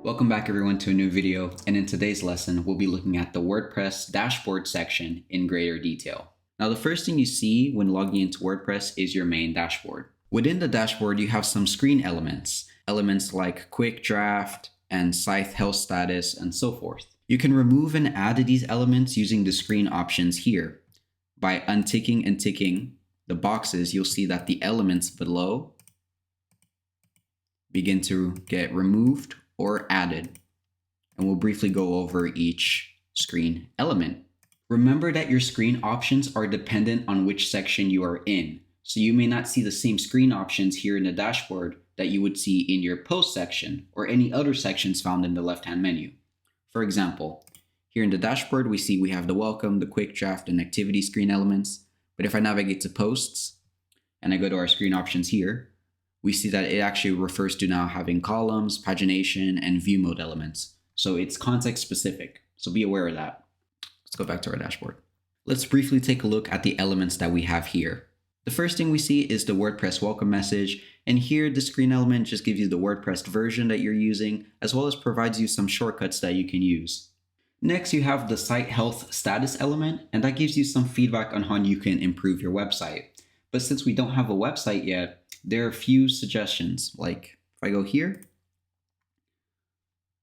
Welcome back everyone to a new video, and in today's lesson we'll be looking at the WordPress dashboard section in greater detail. Now the first thing you see when logging into WordPress is your main dashboard. Within the dashboard you have some screen elements like quick draft and site health status and so forth. You can remove and add these elements using the screen options here. By unticking and ticking the boxes, you'll see that the elements below begin to get removed or added, and we'll briefly go over each screen element. Remember that your screen options are dependent on which section you are in, so you may not see the same screen options here in the dashboard that you would see in your post section or any other sections found in the left-hand menu. For example, here in the dashboard we have the welcome, the quick draft, and activity screen elements, but if I navigate to posts and I go to our screen options here, we see that it actually refers to now having columns, pagination, and view mode elements. So it's context specific, so be aware of that. Let's go back to our dashboard. Let's briefly take a look at the elements that we have here. The first thing we see is the WordPress welcome message, and here the screen element just gives you the WordPress version that you're using, as well as provides you some shortcuts that you can use. Next, you have the site health status element, and that gives you some feedback on how you can improve your website. But since we don't have a website yet, there are a few suggestions. Like if I go here,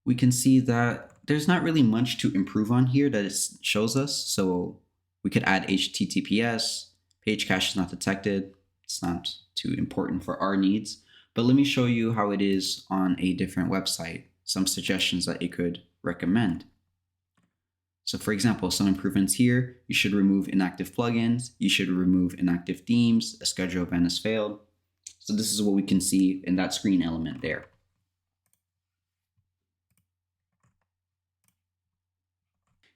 we can see that there's not really much to improve on here that it shows us. So we could add HTTPS, page cache is not detected. It's not too important for our needs, but let me show you how it is on a different website, some suggestions that it could recommend. So for example, some improvements here, you should remove inactive plugins, you should remove inactive themes, a schedule event has failed. So this is what we can see in that screen element there.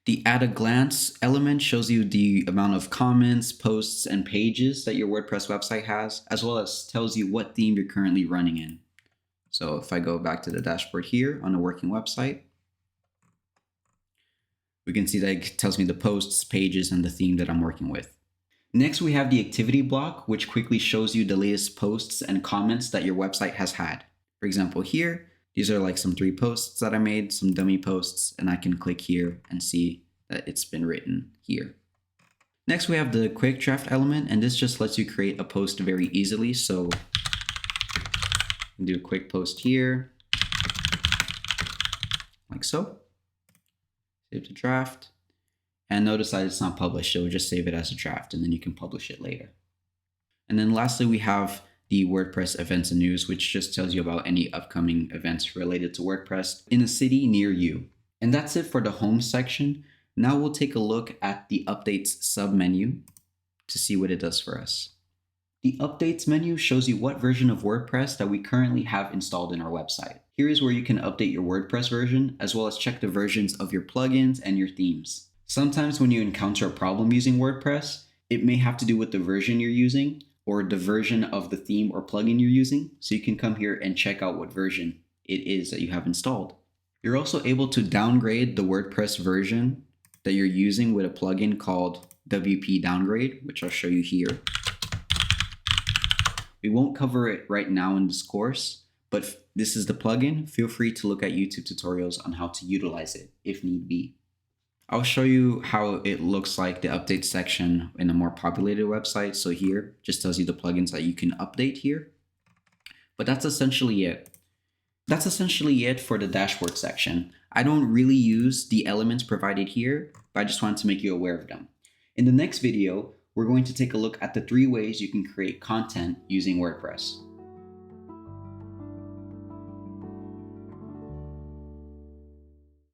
The at a glance element shows you the amount of comments, posts, and pages that your WordPress website has, as well as tells you what theme you're currently running in. So if I go back to the dashboard here on a working website, we can see that it tells me the posts, pages, and the theme that I'm working with. Next, we have the activity block, which quickly shows you the latest posts and comments that your website has had. For example, here, these are like some 3 posts that I made, some dummy posts, and I can click here and see that it's been written here. Next, we have the quick draft element, and this just lets you create a post very easily. So do a quick post here, like so. Save the draft. And notice that it's not published, it will just save it as a draft and then you can publish it later. And then lastly, we have the WordPress events and news, which just tells you about any upcoming events related to WordPress in a city near you. And that's it for the home section. Now we'll take a look at the updates submenu to see what it does for us. The updates menu shows you what version of WordPress that we currently have installed in our website. Here is where you can update your WordPress version, as well as check the versions of your plugins and your themes. Sometimes when you encounter a problem using WordPress, it may have to do with the version you're using or the version of the theme or plugin you're using. So you can come here and check out what version it is that you have installed. You're also able to downgrade the WordPress version that you're using with a plugin called WP Downgrade, which I'll show you here. We won't cover it right now in this course, but this is the plugin. Feel free to look at YouTube tutorials on how to utilize it if need be. I'll show you how it looks like the update section in a more populated website. So here just tells you the plugins that you can update here. But that's essentially it. That's essentially it for the dashboard section. I don't really use the elements provided here, but I just wanted to make you aware of them. In the next video, we're going to take a look at the 3 ways you can create content using WordPress.